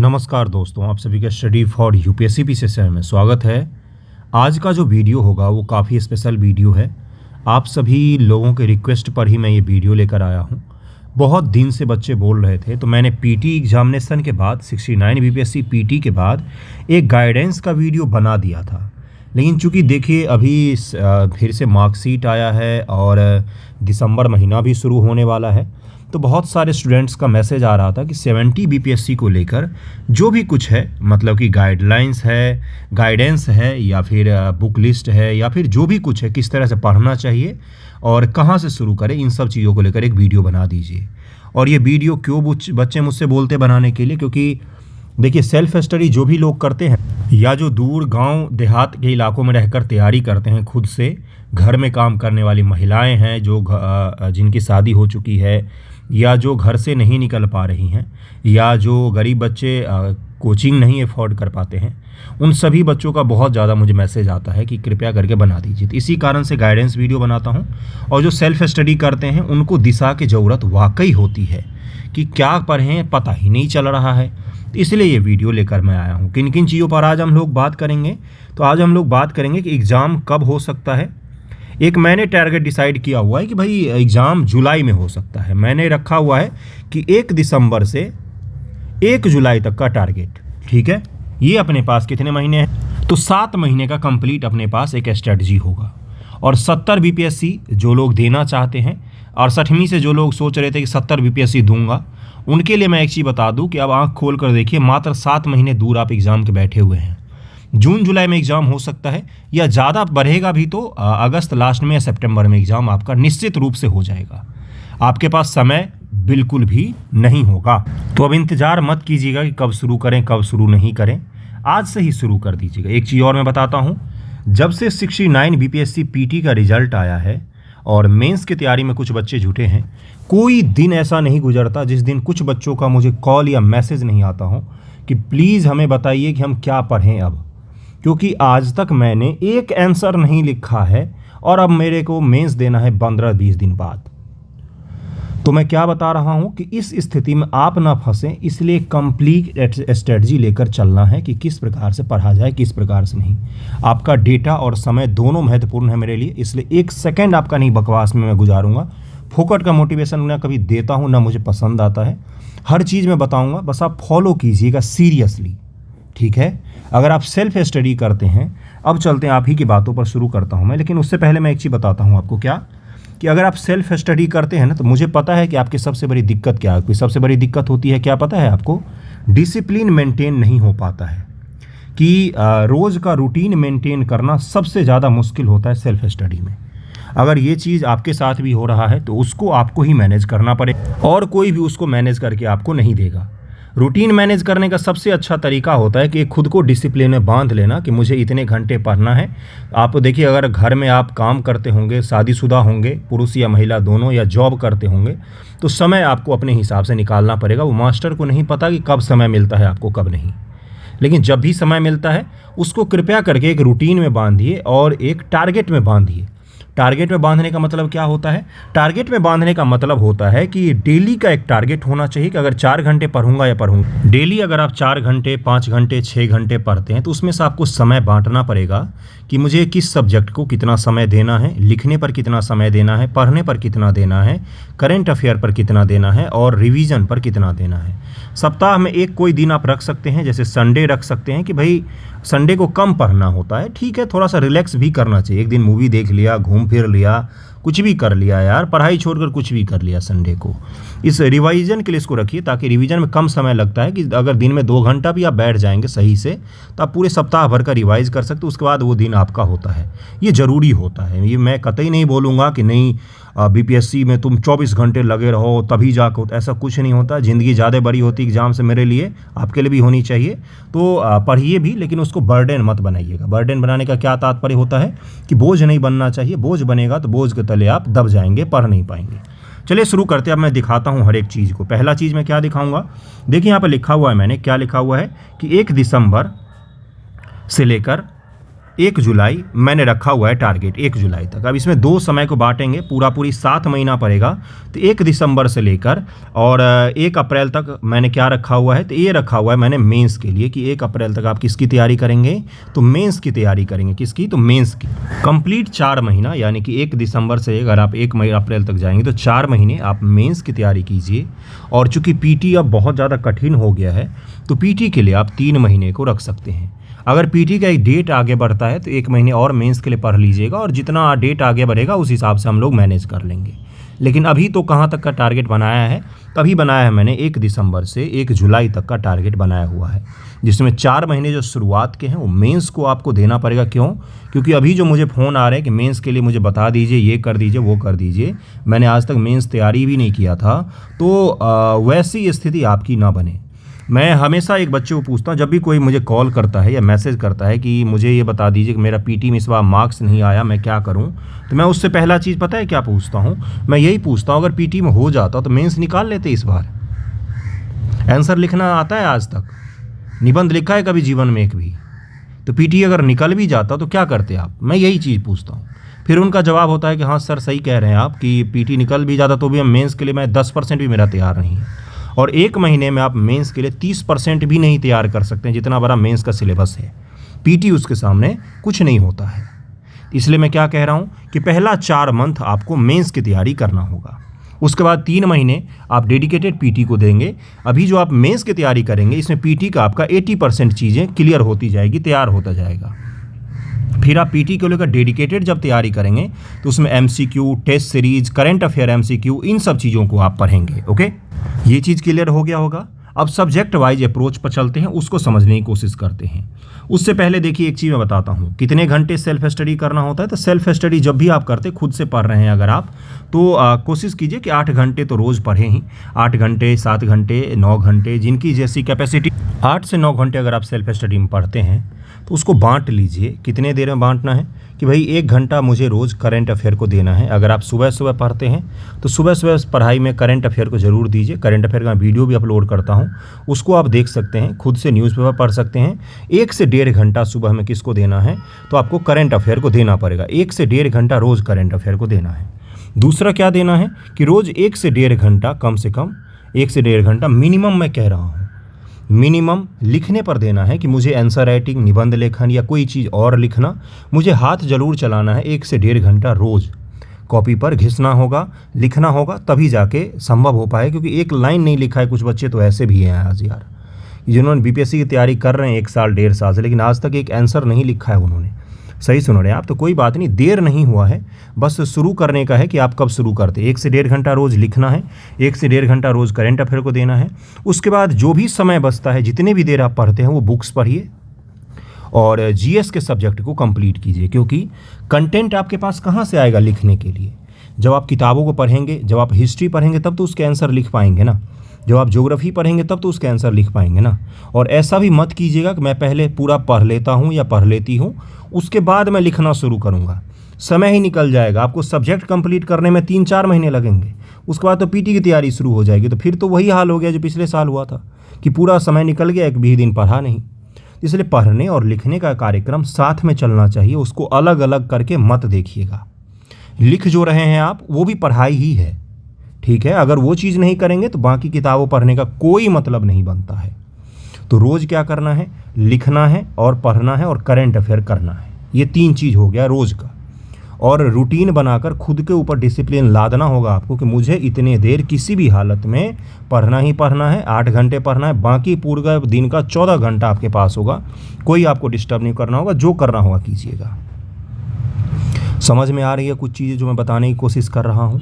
नमस्कार दोस्तों, आप सभी का study for UPSC P session में स्वागत है। आज का जो वीडियो होगा वो काफ़ी स्पेशल वीडियो है। आप सभी लोगों के रिक्वेस्ट पर ही मैं ये वीडियो लेकर आया हूँ। बहुत दिन से बच्चे बोल रहे थे, तो मैंने पीटी एग्जामिनेशन के बाद 69 बीपीएससी पीटी के बाद एक गाइडेंस का वीडियो बना दिया था। लेकिन चूँकि देखिए अभी फिर से मार्कशीट आया है और दिसंबर महीना भी शुरू होने वाला है, तो बहुत सारे स्टूडेंट्स का मैसेज आ रहा था कि 70 बीपीएससी को लेकर जो भी कुछ है, मतलब कि गाइडलाइंस है, गाइडेंस है या फिर बुक लिस्ट है या फिर जो भी कुछ है, किस तरह से पढ़ना चाहिए और कहाँ से शुरू करें, इन सब चीज़ों को लेकर एक वीडियो बना दीजिए। और ये वीडियो क्यों बच्चे मुझसे बोलते बनाने के लिए, क्योंकि देखिए सेल्फ स्टडी जो भी लोग करते हैं या जो दूर गांव देहात के इलाकों में रहकर तैयारी करते हैं, खुद से घर में काम करने वाली महिलाएं हैं, जो जिनकी शादी हो चुकी है या जो घर से नहीं निकल पा रही हैं या जो गरीब बच्चे कोचिंग नहीं अफोर्ड कर पाते हैं, उन सभी बच्चों का बहुत ज़्यादा मुझे मैसेज आता है कि कृपया करके बना दीजिए। तो इसी कारण से गाइडेंस वीडियो बनाता हूं। और जो सेल्फ स्टडी करते हैं उनको दिशा की ज़रूरत वाकई होती है कि क्या पढ़ें पता ही नहीं चल रहा है, तो इसलिए ये वीडियो लेकर मैं आया हूँ। किन किन चीज़ों पर आज हम लोग बात करेंगे, तो आज हम लोग बात करेंगे कि एग्ज़ाम कब हो सकता है। एक मैंने टारगेट डिसाइड किया हुआ है कि भाई एग्ज़ाम जुलाई में हो सकता है। मैंने रखा हुआ है कि 1 दिसंबर से 1 जुलाई तक का टारगेट, ठीक है। ये अपने पास कितने महीने हैं, तो 7 महीने का कंप्लीट अपने पास एक स्ट्रेटजी होगा। और 70 बीपीएससी जो लोग देना चाहते हैं और 60वीं से जो लोग सोच रहे थे कि 70 बीपीएससी दूंगा, उनके लिए मैं एक चीज़ बता दूं कि अब आँख खोल कर देखिए, मात्र 7 महीने दूर आप एग्ज़ाम के बैठे हुए हैं। जून जुलाई में एग्ज़ाम हो सकता है या ज़्यादा बढ़ेगा भी तो अगस्त लास्ट में या सितंबर में एग्ज़ाम आपका निश्चित रूप से हो जाएगा। आपके पास समय बिल्कुल भी नहीं होगा। तो अब इंतज़ार मत कीजिएगा कि कब शुरू करें कब शुरू नहीं करें, आज से ही शुरू कर दीजिएगा। एक चीज़ और मैं बताता हूँ, जब से 69 बीपीएससी पीटी का रिजल्ट आया है और मेंस की तैयारी में कुछ बच्चे जुटे हैं, कोई दिन ऐसा नहीं गुजरता जिस दिन कुछ बच्चों का मुझे कॉल या मैसेज नहीं आता हो कि प्लीज़ हमें बताइए कि हम क्या पढ़ें अब, क्योंकि आज तक मैंने एक आंसर नहीं लिखा है और अब मेरे को मेंस देना है 15-20 दिन बाद। तो मैं क्या बता रहा हूं कि इस स्थिति में आप ना फंसें, इसलिए कंप्लीट स्ट्रेटजी लेकर चलना है कि किस प्रकार से पढ़ा जाए, किस प्रकार से नहीं। आपका डेटा और समय दोनों महत्वपूर्ण है मेरे लिए, इसलिए एक सेकंड आपका नहीं बकवास में मैं गुजारूंगा। फोकट का मोटिवेशन ना कभी देता हूं, ना मुझे पसंद आता है। हर चीज़ मैं बताऊँगा, बस आप फॉलो कीजिएगा सीरियसली, ठीक है। अगर आप सेल्फ स्टडी करते हैं, अब चलते हैं आप ही की बातों पर शुरू करता हूं मैं। लेकिन उससे पहले मैं एक चीज़ बताता हूं आपको, क्या कि अगर आप सेल्फ स्टडी करते हैं ना, तो मुझे पता है कि आपकी सबसे बड़ी दिक्कत क्या है। आपकी सबसे बड़ी दिक्कत होती है क्या पता है आपको, डिसिप्लिन मेंटेन नहीं हो पाता है। कि रोज़ का रूटीन मेंटेन करना सबसे ज़्यादा मुश्किल होता है सेल्फ स्टडी में। अगर ये चीज़ आपके साथ भी हो रहा है तो उसको आपको ही मैनेज करना पड़ेगा और कोई भी उसको मैनेज करके आपको नहीं देगा। रूटीन मैनेज करने का सबसे अच्छा तरीका होता है कि खुद को डिसिप्लिन में बांध लेना कि मुझे इतने घंटे पढ़ना है। आप देखिए, अगर घर में आप काम करते होंगे, शादीशुदा होंगे, पुरुष या महिला दोनों, या जॉब करते होंगे, तो समय आपको अपने हिसाब से निकालना पड़ेगा। वो मास्टर को नहीं पता कि कब समय मिलता है आपको, कब नहीं। लेकिन जब भी समय मिलता है उसको कृपया करके एक रूटीन में बांधिए और एक टारगेट में बांधिए। टारगेट में बांधने का मतलब क्या होता है, टारगेट में बांधने का मतलब होता है कि डेली का एक टारगेट होना चाहिए कि अगर 4 घंटे पढ़ूंगा या पढ़ूंगा। डेली अगर आप 4 घंटे, 5 घंटे, 6 घंटे पढ़ते हैं, तो उसमें से आपको समय बांटना पड़ेगा कि मुझे किस सब्जेक्ट को कितना समय देना है, लिखने पर कितना समय देना है, पढ़ने पर कितना देना है, करेंट अफेयर पर कितना देना है और रिवीजन पर कितना देना है। सप्ताह में एक कोई दिन आप रख सकते हैं, जैसे संडे रख सकते हैं कि भाई संडे को कम पढ़ना होता है, ठीक है, थोड़ा सा रिलैक्स भी करना चाहिए। एक दिन मूवी देख लिया, घूम फिर लिया, कुछ भी कर लिया यार, पढ़ाई छोड़कर कुछ भी कर लिया संडे को। इस रिवाइजन के लिए इसको रखिए, ताकि रिवीजन में कम समय लगता है कि अगर दिन में 2 घंटा भी आप बैठ जाएंगे सही से, तो आप पूरे सप्ताह भर का रिवाइज कर सकते हो। उसके बाद वो दिन आपका होता है, ये ज़रूरी होता है। ये मैं कतई नहीं बोलूँगा कि नहीं बीपीएससी में तुम 24 घंटे लगे रहो तभी जाकर, ऐसा कुछ नहीं होता। ज़िंदगी ज़्यादा बड़ी होती है एग्ज़ाम से, मेरे लिए, आपके लिए भी होनी चाहिए। तो पढ़िए भी, लेकिन उसको बर्डन मत बनाइएगा। बर्डन बनाने का क्या तात्पर्य होता है कि बोझ नहीं बनना चाहिए। बोझ बनेगा तो बोझ के तले आप दब जाएंगे, पढ़ नहीं पाएंगे। चलिए शुरू करते हैं। अब मैं दिखाता हूँ हर एक चीज़ को। पहला चीज़ मैं क्या दिखाऊँगा, देखिए यहाँ पर लिखा हुआ है, मैंने क्या लिखा हुआ है कि 1 दिसंबर से लेकर 1 जुलाई मैंने रखा हुआ है टारगेट 1 जुलाई तक। अब इसमें 2 समय को बांटेंगे, पूरी 7 महीना पड़ेगा। तो 1 दिसंबर से लेकर और 1 अप्रैल तक मैंने क्या रखा हुआ है, तो ये रखा हुआ है मैंने मेंस के लिए कि 1 अप्रैल तक आप किसकी तैयारी करेंगे, तो मेंस की तैयारी करेंगे। किसकी, तो मेंस की। कंप्लीट 4 महीना, यानी कि 1 दिसंबर से अगर आप 1 अप्रैल तक जाएंगे तो 4 महीने आप मेंस की तैयारी कीजिए। और चूंकि पीटी अब बहुत ज़्यादा कठिन हो गया है तो पीटी के लिए आप 3 महीने को रख सकते हैं। अगर पीटी का एक डेट आगे बढ़ता है तो 1 महीने और मेंस के लिए पढ़ लीजिएगा, और जितना डेट आगे बढ़ेगा उस हिसाब से हम लोग मैनेज कर लेंगे। लेकिन अभी तो कहाँ तक का टारगेट बनाया है, तभी बनाया है मैंने 1 दिसंबर से 1 जुलाई तक का टारगेट बनाया हुआ है, जिसमें 4 महीने जो शुरुआत के हैं वो मेंस को आपको देना पड़ेगा। क्यों, क्योंकि अभी जो मुझे फ़ोन आ रहे हैं कि मेंस के लिए मुझे बता दीजिए, ये कर दीजिए, वो कर दीजिए, मैंने आज तक मेंस तैयारी भी नहीं किया था, तो वैसी स्थिति आपकी ना बने। मैं हमेशा एक बच्चे को पूछता हूँ, जब भी कोई मुझे कॉल करता है या मैसेज करता है कि मुझे ये बता दीजिए कि मेरा पीटी में इस बार मार्क्स नहीं आया, मैं क्या करूँ, तो मैं उससे पहला चीज़ पता है क्या पूछता हूँ, मैं यही पूछता हूँ अगर पीटी में हो जाता तो मेंस निकाल लेते इस बार। आंसर लिखना आता है आज तक, निबंध लिखा है कभी जीवन में एक भी, तो पीटी अगर निकल भी जाता तो क्या करते आप, मैं यही चीज़ पूछता हूँ। फिर उनका जवाब होता है कि हाँ सर सही कह रहे हैं आप कि पीटी निकल भी जाता तो भी हम मेंस के लिए मैं 10% भी मेरा तैयार नहीं है। और 1 महीने में आप मेंस के लिए 30% भी नहीं तैयार कर सकते हैं, जितना बड़ा मेंस का सिलेबस है। पीटी उसके सामने कुछ नहीं होता है। इसलिए मैं क्या कह रहा हूँ कि पहला 4 मंथ आपको मेंस की तैयारी करना होगा, उसके बाद 3 महीने आप डेडिकेटेड पीटी को देंगे। अभी जो आप मेंस की तैयारी करेंगे इसमें पीटी का आपका 80% चीज़ें क्लियर होती जाएगी, तैयार होता जाएगा। फिर आप पीटी को लेकर डेडिकेटेड जब तैयारी करेंगे तो उसमें MCQ, test series, current affair MCQ, इन सब चीज़ों को आप पढ़ेंगे। ओके, ये चीज़ क्लियर हो गया होगा। अब सब्जेक्ट वाइज अप्रोच पर चलते हैं, उसको समझने की कोशिश करते हैं। उससे पहले देखिए एक चीज़ मैं बताता हूँ, कितने घंटे सेल्फ स्टडी करना होता है। तो सेल्फ स्टडी जब भी आप करते, खुद से पढ़ रहे हैं अगर आप, तो कोशिश कीजिए कि 8 घंटे तो रोज़ पढ़ें ही। 8 घंटे, 7 घंटे, 9 घंटे, जिनकी जैसी कैपेसिटी। 8 से 9 घंटे अगर आप सेल्फ स्टडी में पढ़ते हैं तो उसको बांट लीजिए। कितने देर में बांटना है कि भाई 1 घंटा मुझे रोज़ करंट अफेयर को देना है। अगर आप सुबह सुबह पढ़ते हैं तो सुबह सुबह पढ़ाई में करंट अफेयर को ज़रूर दीजिए। करंट अफेयर का वीडियो भी अपलोड करता हूँ, उसको आप देख सकते हैं, खुद से न्यूज़पेपर पढ़ सकते हैं। 1 से 1.5 घंटा सुबह में किसको देना है, तो आपको करंट अफेयर को देना पड़ेगा। 1 से 1.5 घंटा रोज़ करंट अफेयर को देना है। दूसरा क्या देना है कि रोज़ 1 से 1.5 घंटा, कम से कम 1 से 1.5 घंटा मिनिमम, मैं कह रहा हूँ मिनिमम लिखने पर देना है कि मुझे आंसर राइटिंग, निबंध लेखन या कोई चीज़ और लिखना, मुझे हाथ जरूर चलाना है। 1 से 1.5 घंटा रोज़ कॉपी पर घिसना होगा, लिखना होगा, तभी जाके संभव हो पाए। क्योंकि एक लाइन नहीं लिखा है, कुछ बच्चे तो ऐसे भी हैं आज यार, जिन्होंने बीपीएससी की तैयारी कर रहे हैं 1 साल 1.5 साल से, लेकिन आज तक एक आंसर नहीं लिखा है उन्होंने। सही सुन रहे हैं आप, तो कोई बात नहीं, देर नहीं हुआ है, बस शुरू करने का है कि आप कब शुरू करते। 1 से 1.5 घंटा रोज़ लिखना है, 1 से 1.5 घंटा रोज़ करंट अफेयर को देना है। उसके बाद जो भी समय बचता है, जितने भी देर आप पढ़ते हैं, वो बुक्स पढ़िए और जीएस के सब्जेक्ट को कंप्लीट कीजिए। क्योंकि कंटेंट आपके पास कहाँ से आएगा लिखने के लिए, जब आप किताबों को पढ़ेंगे, जब आप हिस्ट्री पढ़ेंगे तब तो उसके आंसर लिख पाएंगे ना, जब आप ज्योग्राफी पढ़ेंगे तब तो उसके आंसर लिख पाएंगे ना। और ऐसा भी मत कीजिएगा कि मैं पहले पूरा पढ़ लेता हूँ या पढ़ लेती हूँ, उसके बाद मैं लिखना शुरू करूँगा, समय ही निकल जाएगा। आपको सब्जेक्ट कंप्लीट करने में 3-4 महीने लगेंगे, उसके बाद तो पीटी की तैयारी शुरू हो जाएगी। तो फिर तो वही हाल हो गया जो पिछले साल हुआ था कि पूरा समय निकल गया, एक भी दिन पढ़ा नहीं। इसलिए पढ़ने और लिखने का कार्यक्रम साथ में चलना चाहिए, उसको अलग अलग करके मत देखिएगा। लिख जो रहे हैं आप, वो भी पढ़ाई ही है, ठीक है। अगर वो चीज़ नहीं करेंगे तो बाकी किताबों पढ़ने का कोई मतलब नहीं बनता है। तो रोज़ क्या करना है, लिखना है और पढ़ना है और करंट अफेयर करना है। ये 3 चीज़ हो गया रोज़ का। और रूटीन बनाकर खुद के ऊपर डिसिप्लिन लादना होगा आपको कि मुझे इतने देर किसी भी हालत में पढ़ना ही पढ़ना है, 8 घंटे पढ़ना है, बाकी पूरा दिन का 14 घंटा आपके पास होगा, कोई आपको डिस्टर्ब नहीं करना होगा, जो करना होगा कीजिएगा। समझ में आ रही है कुछ चीज़ें जो मैं बताने की कोशिश कर रहा हूँ।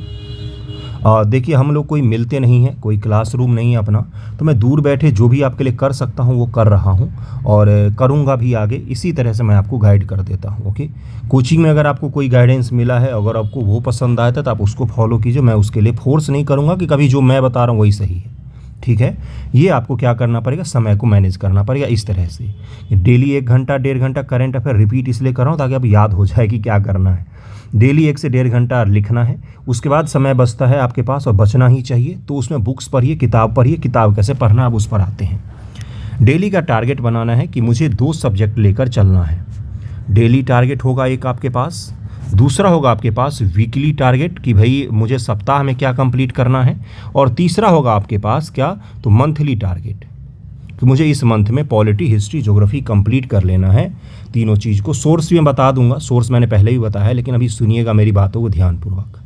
देखिए हम लोग कोई मिलते नहीं हैं, कोई क्लासरूम नहीं है अपना, तो मैं दूर बैठे जो भी आपके लिए कर सकता हूँ वो कर रहा हूँ और करूँगा भी आगे। इसी तरह से मैं आपको गाइड कर देता हूँ। ओके, कोचिंग में अगर आपको कोई गाइडेंस मिला है, अगर आपको वो पसंद आया था तो आप उसको फॉलो कीजिए। मैं उसके लिए फोर्स नहीं करूँगा कि कभी जो मैं बता रहा हूँ वही सही है, ठीक है। ये आपको क्या करना पड़ेगा, समय को मैनेज करना पड़ेगा इस तरह से। डेली 1 घंटा 1.5 घंटा करंट अफेयर रिपीट इसलिए कर रहा हूँ ताकि आप याद हो जाए कि क्या करना है। डेली 1 से 1.5 घंटा लिखना है, उसके बाद समय बचता है आपके पास और बचना ही चाहिए, तो उसमें बुक्स पढ़िए, किताब पढ़िए। किताब कैसे पढ़ना अब उस पर आते हैं। डेली का टारगेट बनाना है कि मुझे 2 सब्जेक्ट लेकर चलना है। डेली टारगेट होगा एक आपके पास, दूसरा होगा आपके पास वीकली टारगेट कि भाई मुझे सप्ताह में क्या कंप्लीट करना है, और तीसरा होगा आपके पास क्या, तो मंथली टारगेट कि मुझे इस मंथ में पॉलिटी, हिस्ट्री, ज्योग्राफी कंप्लीट कर लेना है। तीनों चीज़ को सोर्स भी मैं बता दूंगा, सोर्स मैंने पहले ही बताया है, लेकिन अभी सुनिएगा मेरी बातों को ध्यानपूर्वक,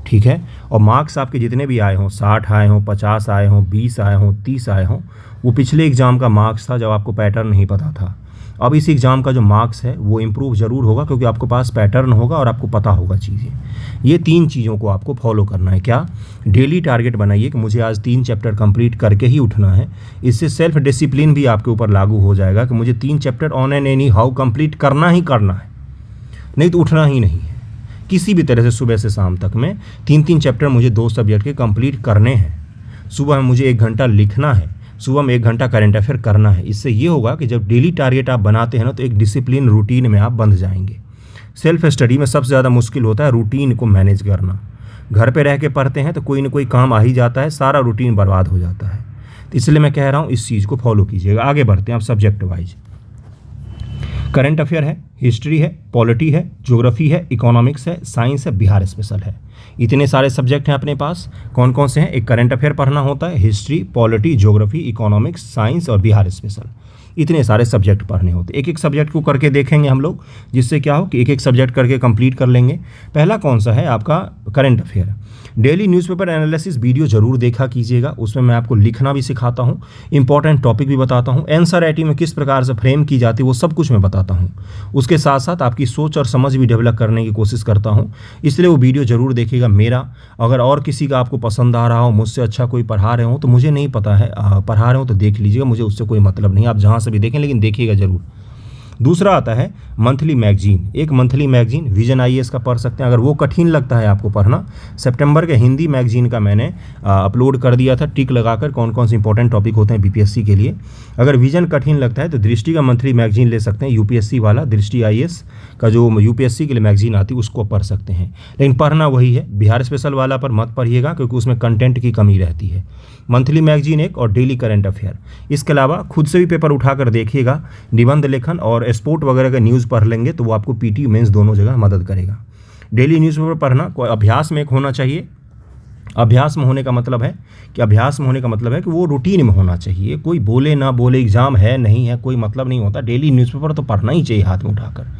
ठीक है। और मार्क्स आपके जितने भी आए हों, 60 आए हों, 50 आए हों, 20 आए हों, 30 आए हों, वो पिछले एग्ज़ाम का मार्क्स था जब आपको पैटर्न नहीं पता था। अब इस एग्ज़ाम का जो मार्क्स है वो इम्प्रूव ज़रूर होगा, क्योंकि आपके पास पैटर्न होगा और आपको पता होगा चीज़ें। ये 3 चीज़ों को आपको फॉलो करना है। क्या, डेली टारगेट बनाइए कि मुझे आज 3 चैप्टर कंप्लीट करके ही उठना है। इससे सेल्फ डिसिप्लिन भी आपके ऊपर लागू हो जाएगा कि मुझे 3 chapter on and any how complete करना ही करना है, नहीं तो उठना ही नहीं है। किसी भी तरह से सुबह से शाम तक में 3-3 चैप्टर मुझे 2 सब्जेक्ट के कंप्लीट करने हैं। सुबह में मुझे 1 घंटा लिखना है, सुबह में 1 घंटा करंट अफेयर करना है। इससे ये होगा कि जब डेली टारगेट आप बनाते हैं ना, तो एक डिसिप्लिन रूटीन में आप बंध जाएंगे। सेल्फ स्टडी में सबसे ज़्यादा मुश्किल होता है रूटीन को मैनेज करना। घर पे रह के पढ़ते हैं तो कोई ना कोई काम आ ही जाता है, सारा रूटीन बर्बाद हो जाता है। तो इसलिए मैं कह रहा हूँ इस चीज़ को फॉलो कीजिएगा। आगे बढ़ते हैं आप सब्जेक्ट वाइज। करंट अफेयर है, हिस्ट्री है, पॉलिटी है, ज्योग्राफी है, इकोनॉमिक्स है, साइंस है, बिहार स्पेशल है। इतने सारे सब्जेक्ट हैं अपने पास। कौन कौन से हैं? एक करंट अफेयर पढ़ना होता है, history, polity, geography, economics, science और बिहार स्पेशल। इतने सारे सब्जेक्ट पढ़ने होते हैं। एक एक सब्जेक्ट को करके देखेंगे हम लोग, जिससे क्या हो कि एक एक सब्जेक्ट करके कंप्लीट कर लेंगे। पहला कौन सा है आपका? Current affair. Daily newspaper analysis video जरूर देखा कीजिएगा, उसमें मैं आपको लिखना भी सिखाता हूँ, इंपॉर्टेंट टॉपिक भी बताता हूँ, आंसर राइटिंग में किस प्रकार से फ्रेम की जाती है वो सब कुछ मैं बताता हूँ। उसके साथ साथ आपकी सोच और समझ भी डेवलप करने की कोशिश करता हूँ, इसलिए वो वीडियो जरूर देखिएगा मेरा। अगर और किसी का आपको पसंद आ रहा हो, मुझसे अच्छा कोई पढ़ा रहे हो तो मुझे नहीं पता है, पढ़ा रहे हो तो देख लीजिएगा, मुझे उससे कोई मतलब नहीं, आप जहाँ से भी देखें लेकिन देखिएगा जरूर। दूसरा आता है मंथली मैगजीन। एक मंथली मैगजीन विजन आईएएस का पढ़ सकते हैं। अगर वो कठिन लगता है आपको पढ़ना, सितंबर के हिंदी मैगजीन का मैंने अपलोड कर दिया था टिक लगाकर, कौन कौन से इंपॉर्टेंट टॉपिक होते हैं बीपीएससी के लिए। अगर विजन कठिन लगता है तो दृष्टि का मंथली मैगजीन ले सकते हैं, यूपीएससी वाला दृष्टि आईएएस का जो यूपीएससी के लिए मैगजीन आती है उसको पढ़ सकते हैं। लेकिन पढ़ना वही है, बिहार स्पेशल वाला पर मत पढ़िएगा क्योंकि उसमें कंटेंट की कमी रहती है। मंथली मैगजीन एक और डेली करंट अफेयर। इसके अलावा खुद से भी पेपर उठाकर देखिएगा, निबंध लेखन और स्पोर्ट वगैरह का न्यूज़ पढ़ लेंगे तो वो आपको पीटी मेंस दोनों जगह मदद करेगा। डेली न्यूज़पेपर पढ़ना कोई अभ्यास में एक होना चाहिए। अभ्यास में होने का मतलब है कि वो रूटीन में होना चाहिए। कोई बोले ना बोले, एग्जाम है नहीं है, कोई मतलब नहीं होता। डेली न्यूज़पेपर तो पढ़ना ही चाहिए हाथ में उठाकर।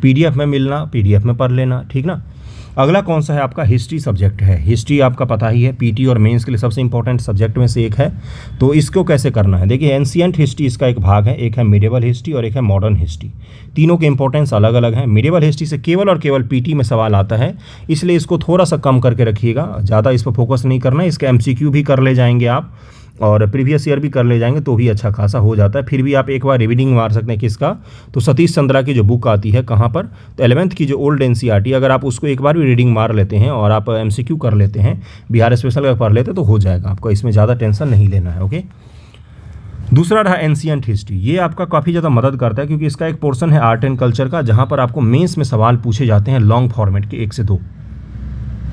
पीडीएफ में मिलना, पीडीएफ में पढ़ लेना, ठीक ना। अगला कौन सा है आपका? हिस्ट्री सब्जेक्ट है। हिस्ट्री आपका पता ही है, पीटी और मेंस के लिए सबसे इंपॉर्टेंट सब्जेक्ट में से एक है। तो इसको कैसे करना है? देखिए, एंशिएंट हिस्ट्री इसका एक भाग है, एक है मिडिवल हिस्ट्री और एक है मॉडर्न हिस्ट्री। तीनों के इंपॉर्टेंस अलग अलग हैं। मिडिवल हिस्ट्री से केवल और केवल पीटी में सवाल आता है, इसलिए इसको थोड़ा सा कम करके रखिएगा, ज़्यादा इस पर फोकस नहीं करना है। इसके एमसीक्यू भी कर ले जाएंगे आप और प्रीवियस ईयर भी कर ले जाएंगे तो भी अच्छा खासा हो जाता है। फिर भी आप एक बार रिवीडिंग मार सकते हैं किसका? तो सतीश चंद्रा की जो बुक आती है, कहाँ पर? तो 11th की जो ओल्ड एनसीईआरटी, अगर आप उसको एक बार भी रीडिंग मार लेते हैं और आप एमसीक्यू कर लेते हैं, बिहार स्पेशल का पढ़ लेते तो हो जाएगा आपका, इसमें ज़्यादा टेंशन नहीं लेना है। ओके। दूसरा रहा एंशिएंट हिस्ट्री। ये आपका काफ़ी ज़्यादा मदद करता है क्योंकि इसका एक पोर्शन है आर्ट एंड कल्चर का, जहाँ पर आपको मेंस में सवाल पूछे जाते हैं लॉन्ग फॉर्मेट के 1 से 2।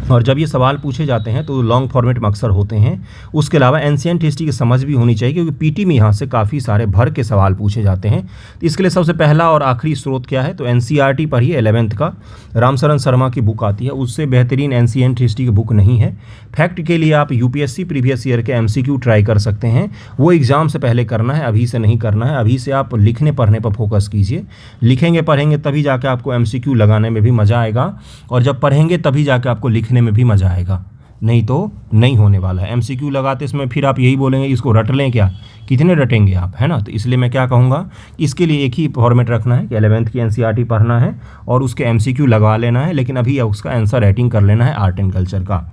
और जब ये सवाल पूछे जाते हैं तो लॉन्ग फॉर्मेट में अक्सर होते हैं। उसके अलावा एंशिएंट हिस्ट्री की समझ भी होनी चाहिए क्योंकि पीटी में यहाँ से काफ़ी सारे भर के सवाल पूछे जाते हैं। तो इसके लिए सबसे पहला और आखिरी स्रोत क्या है? तो एनसीईआरटी पढ़िए, 11th का रामशरण शर्मा की बुक आती है, उससे बेहतरीन एंशिएंट हिस्ट्री की बुक नहीं है। फैक्ट के लिए आप यूपीएससी प्रीवियस ईयर के एमसीक्यू ट्राई कर सकते हैं, वो एग्जाम से पहले करना है, अभी से नहीं करना है। अभी से आप लिखने पढ़ने पर फोकस कीजिए। लिखेंगे पढ़ेंगे तभी जाके आपको एमसीक्यू लगाने में भी मज़ा आएगा, और जब पढ़ेंगे तभी जाके आपको लिखने में भी मज़ा आएगा, नहीं तो नहीं होने वाला है। एमसीक्यू लगाते इसमें फिर आप यही बोलेंगे इसको रट लें क्या, कितने रटेंगे आप, है ना। तो इसलिए मैं क्या कहूँगा, इसके लिए एक ही फॉर्मेट रखना है कि 11th की एनसीईआरटी पढ़ना है और उसके एमसीक्यू लगवा लेना है, लेकिन अभी उसका आंसर राइटिंग कर लेना है आर्ट एंड कल्चर का।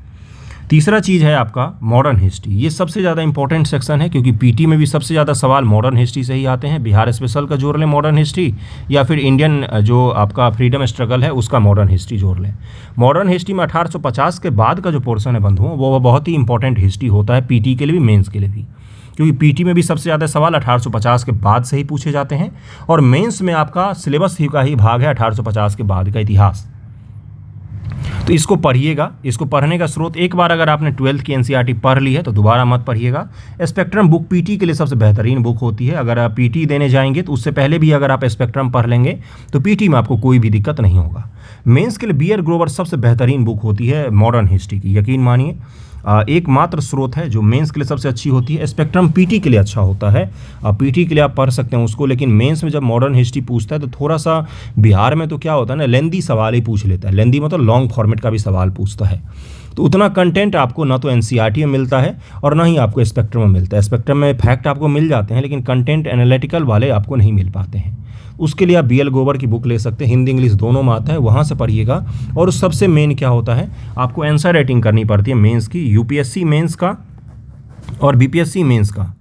तीसरा चीज़ है आपका मॉडर्न हिस्ट्री। ये सबसे ज़्यादा इंपॉर्टेंट सेक्शन है क्योंकि पीटी में भी सबसे ज़्यादा सवाल मॉडर्न हिस्ट्री से ही आते हैं। बिहार स्पेशल का जोड़ लें मॉडर्न हिस्ट्री, या फिर इंडियन जो आपका फ्रीडम स्ट्रगल है उसका मॉडर्न हिस्ट्री जोड़ लें। मॉडर्न हिस्ट्री में 1850 के बाद का जो पोर्शन है बंधुओं, वो बहुत ही इंपॉर्टेंट हिस्ट्री होता है, पीटी के लिए भी मेंस के लिए भी, क्योंकि पीटी में भी सबसे ज़्यादा सवाल 1850 के बाद से ही पूछे जाते हैं, और मेंस में आपका सिलेबस का ही भाग है 1850 के बाद का इतिहास। तो इसको पढ़िएगा। इसको पढ़ने का स्रोत, एक बार अगर आपने 12th की एनसीईआरटी पढ़ ली है तो दोबारा मत पढ़िएगा। स्पेक्ट्रम बुक पीटी के लिए सबसे बेहतरीन बुक होती है। अगर आप पीटी देने जाएंगे तो उससे पहले भी अगर आप स्पेक्ट्रम पढ़ लेंगे तो पीटी में आपको कोई भी दिक्कत नहीं होगा। मेंस के लिए बी आर ग्रोवर सबसे बेहतरीन बुक होती है मॉडर्न हिस्ट्री की। यकीन मानिए एकमात्र स्रोत है जो मेंस के लिए सबसे अच्छी होती है। स्पेक्ट्रम पीटी के लिए अच्छा होता है, पीटी के लिए आप पढ़ सकते हैं उसको, लेकिन मेंस में जब मॉडर्न हिस्ट्री पूछता है तो थोड़ा सा बिहार में तो क्या होता है ना, लेंदी सवाल ही पूछ लेता है। लेंदी मतलब लॉन्ग फॉर्मेट का भी सवाल पूछता है। तो उतना कंटेंट आपको ना तो एनसीईआरटी में मिलता है और ना ही आपको स्पेक्ट्रम में मिलता है। स्पेक्ट्रम में फैक्ट आपको मिल जाते हैं लेकिन कंटेंट एनालिटिकल वाले आपको नहीं मिल पाते हैं। उसके लिए आप बी एल ग्रोवर की बुक ले सकते हैं, हिंदी इंग्लिश दोनों में आता है, वहाँ से पढ़िएगा। और सबसे मेन क्या होता है, आपको आंसर राइटिंग करनी पड़ती है मेंस की, यूपीएससी मेंस का और बीपीएससी मेंस का।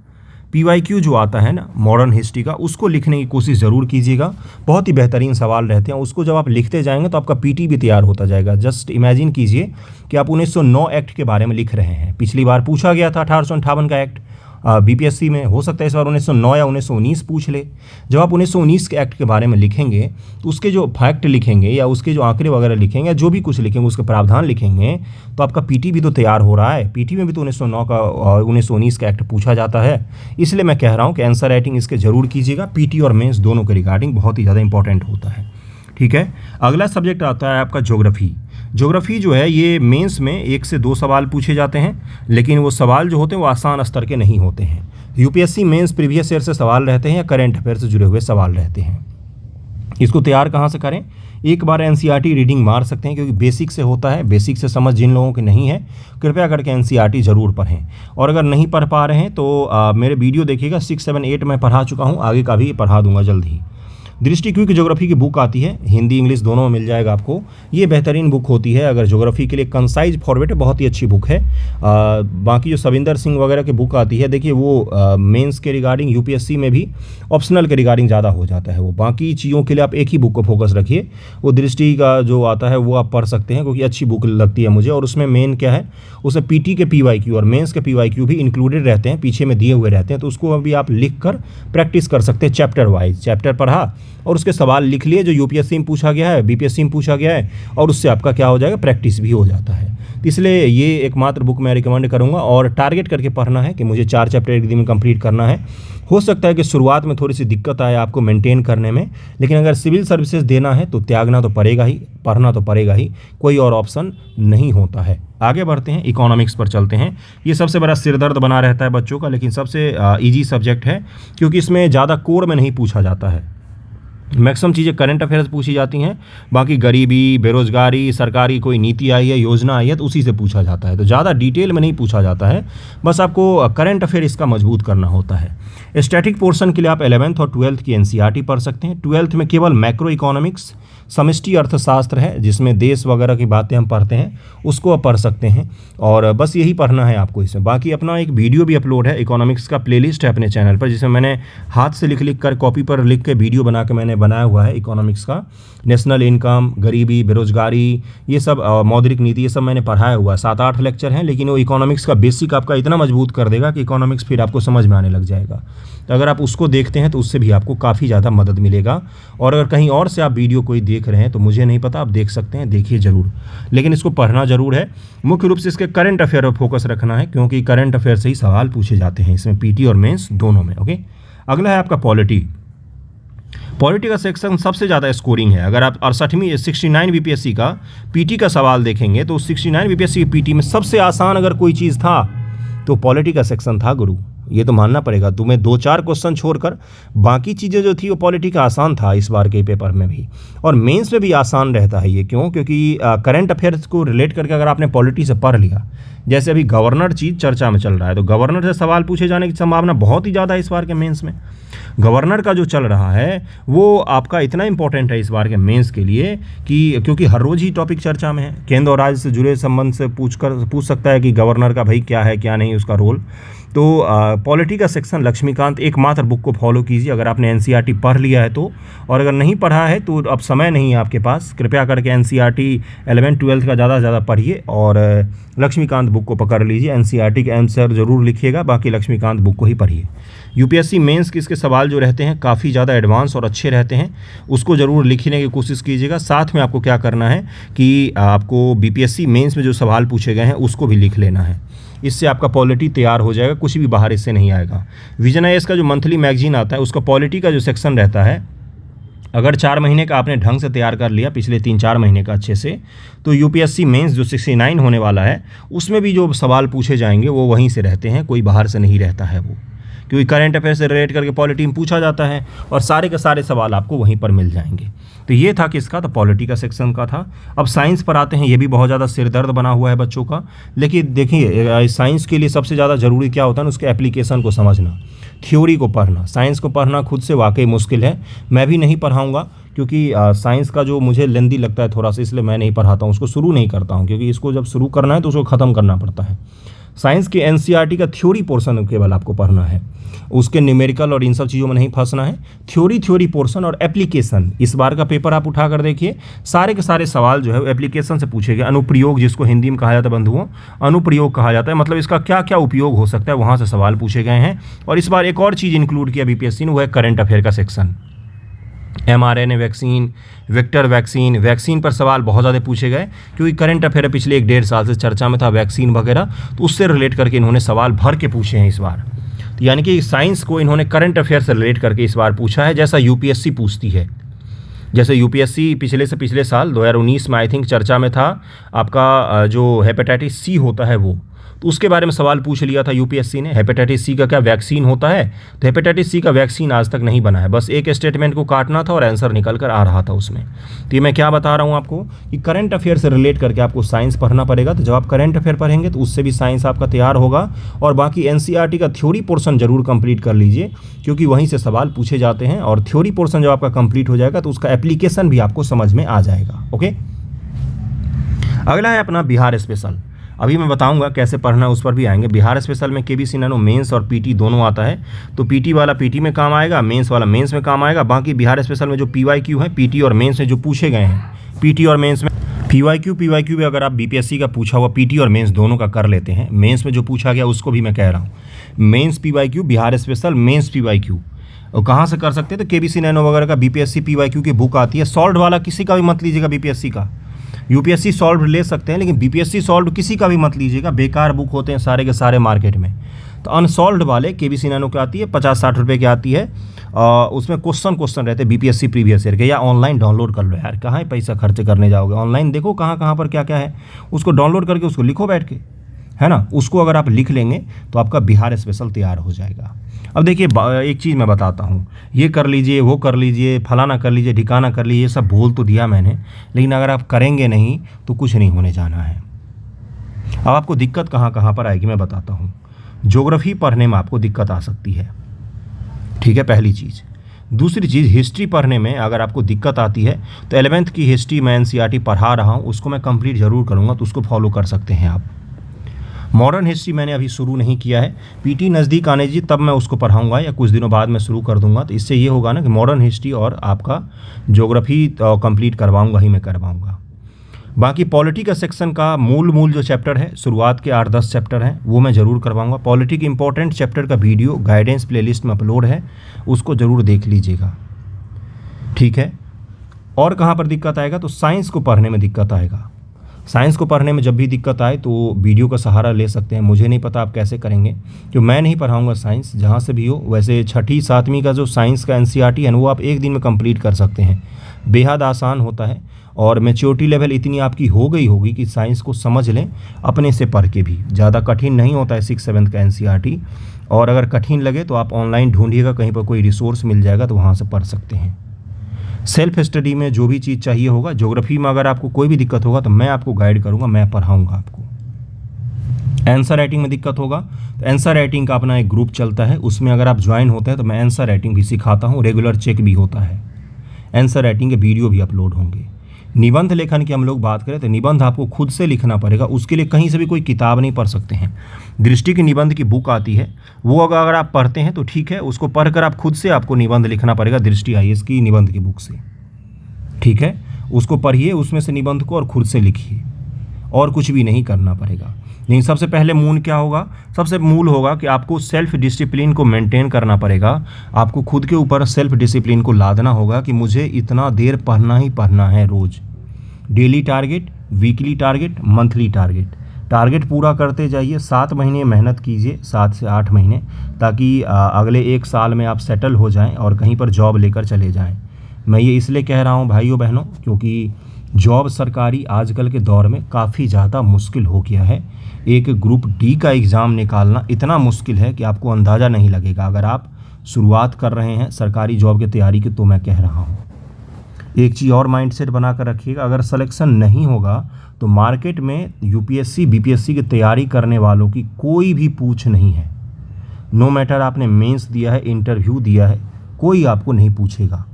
पीवाईक्यू जो आता है ना मॉडर्न हिस्ट्री का, उसको लिखने की कोशिश ज़रूर कीजिएगा। बहुत ही बेहतरीन सवाल रहते हैं, उसको जब आप लिखते जाएंगे तो आपका पीटी भी तैयार होता जाएगा। जस्ट इमेजिन कीजिए कि आप 1909 एक्ट के बारे में लिख रहे हैं। पिछली बार पूछा गया था 1858 का एक्ट बीपीएससी में, हो सकता है इस बार 1909 या 1919 पूछ ले। जब आप 1919 के एक्ट के बारे में लिखेंगे तो उसके जो फैक्ट लिखेंगे या उसके जो आंकड़े वगैरह लिखेंगे या जो भी कुछ लिखेंगे उसके प्रावधान लिखेंगे तो आपका पीटी भी तो तैयार हो रहा है। पीटी में भी तो 1909 का 1919 का एक्ट पूछा जाता है। इसलिए मैं कह रहा हूँ कि आंसर राइटिंग इसके ज़रूर कीजिएगा। पीटी और मेंस दोनों के रिगार्डिंग बहुत ही ज़्यादा इंपॉर्टेंट होता है। ठीक है, अगला सब्जेक्ट आता है आपका ज्योग्राफी। ज्योग्राफी जो है ये मेंस में 1 से 2 सवाल पूछे जाते हैं, लेकिन वो सवाल जो होते हैं वो आसान स्तर के नहीं होते हैं। यूपीएससी मेंस प्रीवियस ईयर से सवाल रहते हैं या करंट अफेयर से जुड़े हुए सवाल रहते हैं। इसको तैयार कहाँ से करें, एक बार एनसीईआरटी रीडिंग मार सकते हैं क्योंकि बेसिक से होता है। बेसिक से समझ जिन लोगों की नहीं है कृपया करके एनसीईआरटी ज़रूर पढ़ें। और अगर नहीं पढ़ पा रहे हैं तो मेरे वीडियो देखिएगा, 6, 7, 8 मैं पढ़ा चुका हूँ, आगे का भी पढ़ा दूंगा जल्द ही। दृष्टि क्विक ज्योग्राफी की बुक आती है, हिंदी इंग्लिश दोनों में मिल जाएगा आपको। ये बेहतरीन बुक होती है अगर ज्योग्राफी के लिए, कंसाइज फॉर्मेट है, बहुत ही अच्छी बुक है। बाकी जो सविंदर सिंह वगैरह की बुक आती है, देखिए वो मेंस के रिगार्डिंग, यूपीएससी में भी ऑप्शनल के रिगार्डिंग ज़्यादा हो जाता है वो। बाकी चीज़ों के लिए आप एक ही बुक को फोकस रखिए। वो दृष्टि का जो आता है वो आप पढ़ सकते हैं क्योंकि अच्छी बुक लगती है मुझे। और उसमें मेन क्या है, उसमें पीटी के पीवाईक्यू और मेंस के पीवाईक्यू भी इंक्लूडेड रहते हैं, पीछे में दिए हुए रहते हैं। तो उसको अभी आप लिख कर प्रैक्टिस कर सकते हैं चैप्टर वाइज। चैप्टर पढ़ा और उसके सवाल लिख लिए जो यूपीएससी में पूछा गया है, बीपीएससी में पूछा गया है, और उससे आपका क्या हो जाएगा, प्रैक्टिस भी हो जाता है। तो इसलिए ये एकमात्र बुक मैं रिकमेंड करूँगा। और टारगेट करके पढ़ना है कि मुझे 4 चैप्टर एक दिन में कंप्लीट करना है। हो सकता है कि शुरुआत में थोड़ी सी दिक्कत आए आपको मेंटेन करने में, लेकिन अगर सिविल सर्विसेज देना है तो त्यागना तो पड़ेगा ही, पढ़ना तो पड़ेगा ही, कोई और ऑप्शन नहीं होता है। आगे बढ़ते हैं, इकोनॉमिक्स पर चलते हैं। ये सबसे बड़ा सिरदर्द बना रहता है बच्चों का, लेकिन सबसे ईजी सब्जेक्ट है क्योंकि इसमें ज़्यादा कोर में नहीं पूछा जाता है। मैक्सिमम चीज़ें करंट अफेयर्स पूछी जाती हैं, बाकी गरीबी, बेरोजगारी, सरकारी कोई नीति आई है, योजना आई है तो उसी से पूछा जाता है। तो ज़्यादा डिटेल में नहीं पूछा जाता है, बस आपको करंट अफेयर इसका मजबूत करना होता है। स्टैटिक पोर्शन के लिए आप 11th और 12th की एनसीईआरटी पढ़ सकते हैं। 12th में केवल मैक्रो इकोनॉमिक्स, समष्टि अर्थशास्त्र है जिसमें देश वगैरह की बातें हम पढ़ते हैं, उसको आप पढ़ सकते हैं। और बस यही पढ़ना है आपको इसमें। बाकी अपना एक वीडियो भी अपलोड है, इकोनॉमिक्स का प्लेलिस्ट है अपने चैनल पर, जिसमें मैंने हाथ से लिख कर कॉपी पर लिख के वीडियो बना के मैंने बनाया हुआ है इकोनॉमिक्स का। नेशनल इनकम, गरीबी, बेरोजगारी, ये सब मौद्रिक नीति, ये सब मैंने पढ़ाया हुआ है। 7-8 लेक्चर हैं, लेकिन वो इकोनॉमिक्स का बेसिक आपका इतना मजबूत कर देगा कि इकोनॉमिक्स फिर आपको समझ में आने लग जाएगा। तो अगर आप उसको देखते हैं तो उससे भी आपको काफ़ी ज़्यादा मदद मिलेगा। और अगर कहीं और से आप वीडियो कोई देख रहे हैं तो मुझे नहीं पता, आप देख सकते हैं, देखिए ज़रूर, लेकिन इसको पढ़ना ज़रूर है। मुख्य रूप से इसके करंट अफेयर पर फोकस रखना है क्योंकि करंट अफेयर से ही सवाल पूछे जाते हैं इसमें, पीटी और मेंस दोनों में। ओके, अगला है आपका पॉलिटी। पॉलिटी का सेक्शन सबसे ज़्यादा स्कोरिंग है। अगर आप 68वीं 69 बीपीएससी का पीटी का सवाल देखेंगे तो 69 बीपीएससी की पीटी में सबसे आसान अगर कोई चीज़ था तो पॉलिटी का सेक्शन था गुरु, ये तो मानना पड़ेगा। तुम्हें 2-4 क्वेश्चन छोड़कर बाकी चीज़ें जो थी वो पॉलिटी का आसान था इस बार के पेपर में भी, और मेंस में भी आसान रहता है ये। क्यों? क्योंकि करंट अफेयर्स को रिलेट करके अगर आपने पॉलिटी से पढ़ लिया, जैसे अभी गवर्नर चीज़ चर्चा में चल रहा है तो गवर्नर से सवाल पूछे जाने की संभावना बहुत ही ज़्यादा है इस बार के मेंस में। गवर्नर का जो चल रहा है वो आपका इतना इंपॉर्टेंट है इस बार के मेंस के लिए कि क्योंकि हर रोज़ ही टॉपिक चर्चा में है। केंद्र और राज्य से जुड़े संबंध से पूछ सकता है कि गवर्नर का भाई क्या है क्या नहीं उसका रोल। तो पॉलिटी का सेक्शन लक्ष्मीकांत एकमात्र बुक को फॉलो कीजिए अगर आपने एनसीईआरटी पढ़ लिया है तो, और अगर नहीं पढ़ा है तो अब समय नहीं है आपके पास, कृपया करके एनसीईआरटी 11th-12th का ज़्यादा से ज़्यादा पढ़िए और लक्ष्मीकांत बुक को पकड़ लीजिए। एनसीईआरटी के आंसर ज़रूर लिखिएगा, बाकी लक्ष्मीकांत बुक को ही पढ़िए। यूपीएससी मेंस के इसके सवाल जो रहते हैं काफ़ी ज़्यादा एडवांस और अच्छे रहते हैं, उसको ज़रूर लिखने की कोशिश कीजिएगा। साथ में आपको क्या करना है कि आपको बीपीएससी मेंस में जो सवाल पूछे गए हैं उसको भी लिख लेना है। इससे आपका पॉलिटी तैयार हो जाएगा, कुछ भी बाहर इससे नहीं आएगा। विजन आईएएस का जो मंथली मैगजीन आता है उसका पॉलिटी का जो सेक्शन रहता है, अगर 4 महीने का आपने ढंग से तैयार कर लिया पिछले 3-4 महीने का अच्छे से, तो यूपीएससी मेंस जो 69 होने वाला है उसमें भी जो सवाल पूछे जाएंगे वो वहीं से रहते हैं, कोई बाहर से नहीं रहता है वो, क्योंकि करंट अफेयर से रिलेट करके पॉलिटी में पूछा जाता है और सारे के सारे सवाल आपको वहीं पर मिल जाएंगे। तो ये था किसका, तो पॉलिटी का सेक्शन का था। अब साइंस पर आते हैं, ये भी बहुत ज़्यादा सिरदर्द बना हुआ है बच्चों का। लेकिन देखिए साइंस के लिए सबसे ज़्यादा ज़रूरी क्या होता है ना, उसके एप्लीकेशन को समझना, थ्योरी को पढ़ना। साइंस को पढ़ना खुद से वाकई मुश्किल है, मैं भी नहीं पढ़ाऊँगा क्योंकि साइंस का जो मुझे लेंदी लगता है थोड़ा सा, इसलिए मैं नहीं पढ़ाता हूँ, उसको शुरू नहीं करता हूँ, क्योंकि इसको जब शुरू करना है तो उसको ख़त्म करना पड़ता है। साइंस के एनसीईआरटी का थ्योरी पोर्शन केवल आपको पढ़ना है, उसके न्यूमेरिकल और इन सब चीज़ों में नहीं फंसना है। थ्योरी पोर्शन और एप्लीकेशन, इस बार का पेपर आप उठा कर देखिए, सारे के सारे सवाल जो है एप्लीकेशन से पूछे गए। अनुप्रयोग, जिसको हिंदी में कहा जाता है बंधुओं, अनुप्रयोग कहा जाता है, मतलब इसका क्या क्या उपयोग हो सकता है, वहाँ से सवाल पूछे गए हैं। और इस बार एक और चीज़ इंक्लूड किया बीपीएससी ने, वो है करंट अफेयर का section. mRNA vaccine, vector vaccine, vaccine पर सवाल बहुत ज़्यादा पूछे गए, क्योंकि करंट अफेयर पिछले 1-1.5 साल से चर्चा में था वैक्सीन वगैरह, तो उससे रिलेट करके इन्होंने सवाल भर के पूछे हैं इस बार। तो यानी कि साइंस को इन्होंने करंट अफेयर से रिलेट करके इस बार पूछा है, जैसा यूपीएससी पूछती है। जैसे यूपीएससी पिछले साल 2019 में आई थिंक चर्चा में था आपका जो हेपेटाइटिस सी होता है वो, तो उसके बारे में सवाल पूछ लिया था यूपीएससी ने। हेपेटाइटिस सी का क्या वैक्सीन होता है, तो हेपेटाइटिस सी का वैक्सीन आज तक नहीं बना है, बस एक स्टेटमेंट को काटना था और आंसर निकल कर आ रहा था उसमें। तो ये मैं क्या बता रहा हूँ आपको कि करंट अफेयर से रिलेट करके आपको साइंस पढ़ना पड़ेगा। तो जब आप करंट अफेयर पढ़ेंगे तो उससे भी साइंस आपका तैयार होगा। और बाकी एनसीईआरटी का थ्योरी पोर्शन जरूर कंप्लीट कर लीजिए, क्योंकि वहीं से सवाल पूछे जाते हैं। और थ्योरी पोर्शन जब आपका कंप्लीट हो जाएगा तो उसका एप्लीकेशन भी आपको समझ में आ जाएगा। ओके, अगला है अपना बिहार स्पेशल। अभी मैं बताऊंगा कैसे पढ़ना है, उस पर भी आएंगे। बिहार स्पेशल में केबीसी नैनो मेंस और पीटी दोनों आता है, तो पीटी वाला पीटी में काम आएगा, मेंस वाला मेंस में काम आएगा। बाकी बिहार स्पेशल में जो पीवाईक्यू है, पीटी और मेंस में जो पूछे गए हैं, पीटी और मेंस में पीवाईक्यू में अगर आप बीपीएससी का पूछा हुआ पीटी और मेंस दोनों का कर लेते हैं, मेंस में जो पूछा गया उसको भी मैं कह रहा हूँ, mains PYQ, Bihar special mains PYQ. और कहाँ से कर सकते हैं, तो केबीसी नैनो वगैरह का बीपीएससी पीवाईक्यू की बुक आती है। सॉल्व वाला किसी का भी मत लीजिएगा बीपीएससी का, यूपीएससी सॉल्व ले सकते हैं, लेकिन बीपीएससी सॉल्व किसी का भी मत लीजिएगा, बेकार बुक होते हैं सारे के सारे मार्केट में। तो अनसॉल्व वाले केबीसी नैनो की आती है, 50-60 रुपये की आती है। उसमें क्वेश्चन रहते हैं बीपीएससी प्रीवियस ईयर के, या ऑनलाइन डाउनलोड कर लो यार, कहाँ है पैसा खर्च करने जाओगे, ऑनलाइन देखो कहाँ पर क्या क्या है, उसको डाउनलोड करके उसको लिखो बैठ के, है ना। उसको अगर आप लिख लेंगे तो आपका बिहार स्पेशल तैयार हो जाएगा। अब देखिए एक चीज़ मैं बताता हूँ, ये कर लीजिए, वो कर लीजिए, फलाना कर लीजिए, ठिकाना कर लीजिए, ये सब बोल तो दिया मैंने, लेकिन अगर आप करेंगे नहीं तो कुछ नहीं होने जाना है। अब आपको दिक्कत कहाँ पर आएगी मैं बताता हूँ। ज्योग्राफी पढ़ने में आपको दिक्कत आ सकती है, ठीक है, पहली चीज़। दूसरी चीज़, हिस्ट्री पढ़ने में अगर आपको दिक्कत आती है तो 11th की हिस्ट्री मैं एनसीईआरटी पढ़ा रहा हूँ, उसको मैं कंप्लीट ज़रूर करूँगा, तो उसको फॉलो कर सकते हैं आप। मॉडर्न हिस्ट्री मैंने अभी शुरू नहीं किया है, पीटी नज़दीक आने जी तब मैं उसको पढ़ाऊंगा, या कुछ दिनों बाद मैं शुरू कर दूंगा। तो इससे ये होगा ना कि मॉडर्न हिस्ट्री और आपका ज्योग्राफी कंप्लीट करवाऊंगा ही मैं करवाऊंगा। बाकी पॉलिटी का सेक्शन का मूल जो चैप्टर है, शुरुआत के 8-10 चैप्टर हैं, वो मैं ज़रूर करवाऊंगा। पॉलिटी के इंपॉर्टेंट चैप्टर का वीडियो गाइडेंस प्लेलिस्ट में अपलोड है, उसको ज़रूर देख लीजिएगा, ठीक है। और कहाँ पर दिक्कत आएगा, तो साइंस को पढ़ने में दिक्कत आएगा। साइंस को पढ़ने में जब भी दिक्कत आए तो वीडियो का सहारा ले सकते हैं। मुझे नहीं पता आप कैसे करेंगे, क्योंकि मैं नहीं पढ़ाऊंगा साइंस, जहाँ से भी हो। वैसे 6ठी 7वीं का जो साइंस का एनसीईआरटी है वो आप एक दिन में कंप्लीट कर सकते हैं, बेहद आसान होता है। और मैच्योरिटी लेवल इतनी आपकी हो गई होगी कि साइंस को समझ लें अपने से पढ़ के भी, ज़्यादा कठिन नहीं होता है 6-7 का एनसीईआरटी। और अगर कठिन लगे तो आप ऑनलाइन ढूंढिएगा, कहीं पर कोई रिसोर्स मिल जाएगा तो वहाँ से पढ़ सकते हैं। सेल्फ स्टडी में जो भी चीज़ चाहिए होगा, ज्योग्राफी में अगर आपको कोई भी दिक्कत होगा तो मैं आपको गाइड करूंगा, मैं पढ़ाऊंगा आपको। आंसर राइटिंग में दिक्कत होगा तो आंसर राइटिंग का अपना एक ग्रुप चलता है, उसमें अगर आप ज्वाइन होते हैं तो मैं आंसर राइटिंग भी सिखाता हूँ, रेगुलर चेक भी होता है, आंसर राइटिंग के वीडियो भी अपलोड होंगे। निबंध लेखन की हम लोग बात करें तो निबंध आपको खुद से लिखना पड़ेगा, उसके लिए कहीं से भी कोई किताब नहीं पढ़ सकते हैं। दृष्टि की निबंध की बुक आती है, वो अगर आप पढ़ते हैं तो ठीक है, उसको पढ़कर आप खुद से आपको निबंध लिखना पड़ेगा, दृष्टि आईएएस की निबंध की बुक से, ठीक है। उसको पढ़िए, उसमें से निबंध को और खुद से लिखिए, और कुछ भी नहीं करना पड़ेगा। लेकिन सबसे पहले मूल क्या होगा, सबसे मूल होगा कि आपको सेल्फ डिसिप्लिन को मेंटेन करना पड़ेगा। आपको खुद के ऊपर सेल्फ डिसिप्लिन को लादना होगा कि मुझे इतना देर पढ़ना ही पढ़ना है रोज़। Daily target, weekly target, monthly target, target पूरा करते जाइए। 7 महीने मेहनत कीजिए, 7 से 8 महीने, ताकि अगले 1 साल में आप सेटल हो जाएं और कहीं पर जॉब लेकर चले जाएं। मैं ये इसलिए कह रहा हूं भाइयों बहनों, क्योंकि जॉब सरकारी आजकल के दौर में काफ़ी ज़्यादा मुश्किल हो गया है। एक ग्रुप डी का एग्ज़ाम निकालना इतना मुश्किल है कि आपको अंदाज़ा नहीं लगेगा। अगर आप शुरुआत कर रहे हैं सरकारी जॉब की तैयारी की, तो मैं कह रहा हूँ एक चीज़ और माइंडसेट बना कर रखिएगा, अगर सिलेक्शन नहीं होगा तो मार्केट में यूपीएससी बीपीएससी की तैयारी करने वालों की कोई भी पूछ नहीं है। नो मैटर आपने मेंस दिया है, इंटरव्यू दिया है, कोई आपको नहीं पूछेगा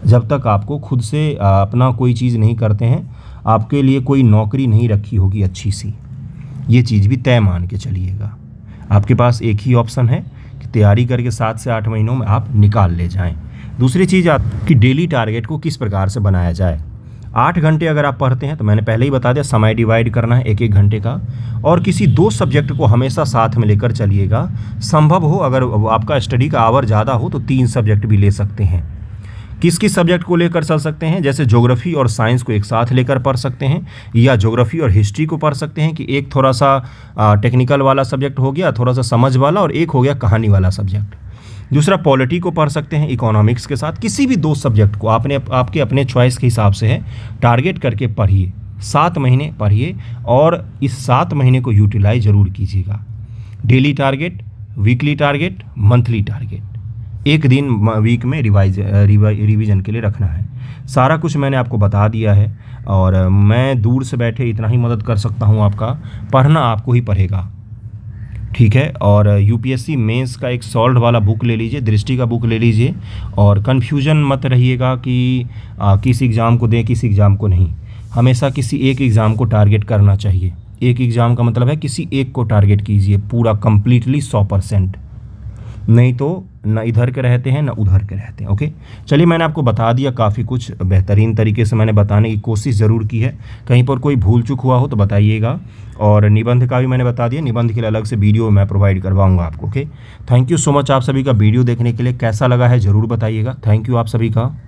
जब तक आपको खुद से अपना कोई चीज़ नहीं करते हैं। आपके लिए कोई नौकरी नहीं रखी होगी अच्छी सी, ये चीज़ भी तय मान के चलिएगा। आपके पास एक ही ऑप्शन है कि तैयारी करके 7 से 8 महीनों में आप निकाल ले जाएं। दूसरी चीज़ आपकी डेली टारगेट को किस प्रकार से बनाया जाए। 8 घंटे अगर आप पढ़ते हैं तो मैंने पहले ही बता दिया, समय डिवाइड करना है 1-1 घंटे का, और किसी 2 सब्जेक्ट को हमेशा साथ में लेकर चलिएगा। संभव हो अगर आपका स्टडी का आवर ज़्यादा हो तो 3 सब्जेक्ट भी ले सकते हैं। किस किस सब्जेक्ट को लेकर चल सकते हैं, जैसे ज्योग्राफी और साइंस को एक साथ लेकर पढ़ सकते हैं, या ज्योग्राफी और हिस्ट्री को पढ़ सकते हैं कि एक थोड़ा सा टेक्निकल वाला सब्जेक्ट हो गया, थोड़ा सा समझ वाला, और एक हो गया कहानी वाला सब्जेक्ट। दूसरा पॉलिटी को पढ़ सकते हैं इकोनॉमिक्स के साथ। किसी भी 2 सब्जेक्ट को आपके अपने चॉइस के हिसाब से है, टारगेट करके पढ़िए। 7 महीने पढ़िए और इस 7 महीने को यूटिलाइज ज़रूर कीजिएगा। Daily target, weekly target, monthly target, एक दिन वीक में रिवीजन के लिए रखना है। सारा कुछ मैंने आपको बता दिया है और मैं दूर से बैठे इतना ही मदद कर सकता हूँ आपका। पढ़ना आपको ही पड़ेगा, ठीक है। और यूपीएससी मेंस का एक सॉल्व वाला बुक ले लीजिए, दृष्टि का बुक ले लीजिए, और कन्फ्यूजन मत रहिएगा कि किस एग्ज़ाम को दें किस एग्ज़ाम को नहीं। हमेशा किसी एक एग्ज़ाम को टारगेट करना चाहिए। एक एग्ज़ाम का मतलब है किसी एक को टारगेट कीजिए पूरा कंप्लीटली 100%, नहीं तो न इधर के रहते हैं न उधर के रहते हैं। ओके, चलिए मैंने आपको बता दिया, काफ़ी कुछ बेहतरीन तरीके से मैंने बताने की कोशिश ज़रूर की है। कहीं पर कोई भूल चूक हुआ हो तो बताइएगा। और निबंध का भी मैंने बता दिया, निबंध के लिए अलग से वीडियो मैं प्रोवाइड करवाऊंगा आपको। Okay, thank you so much आप सभी का वीडियो देखने के लिए। कैसा लगा है ज़रूर बताइएगा। थैंक यू आप सभी का।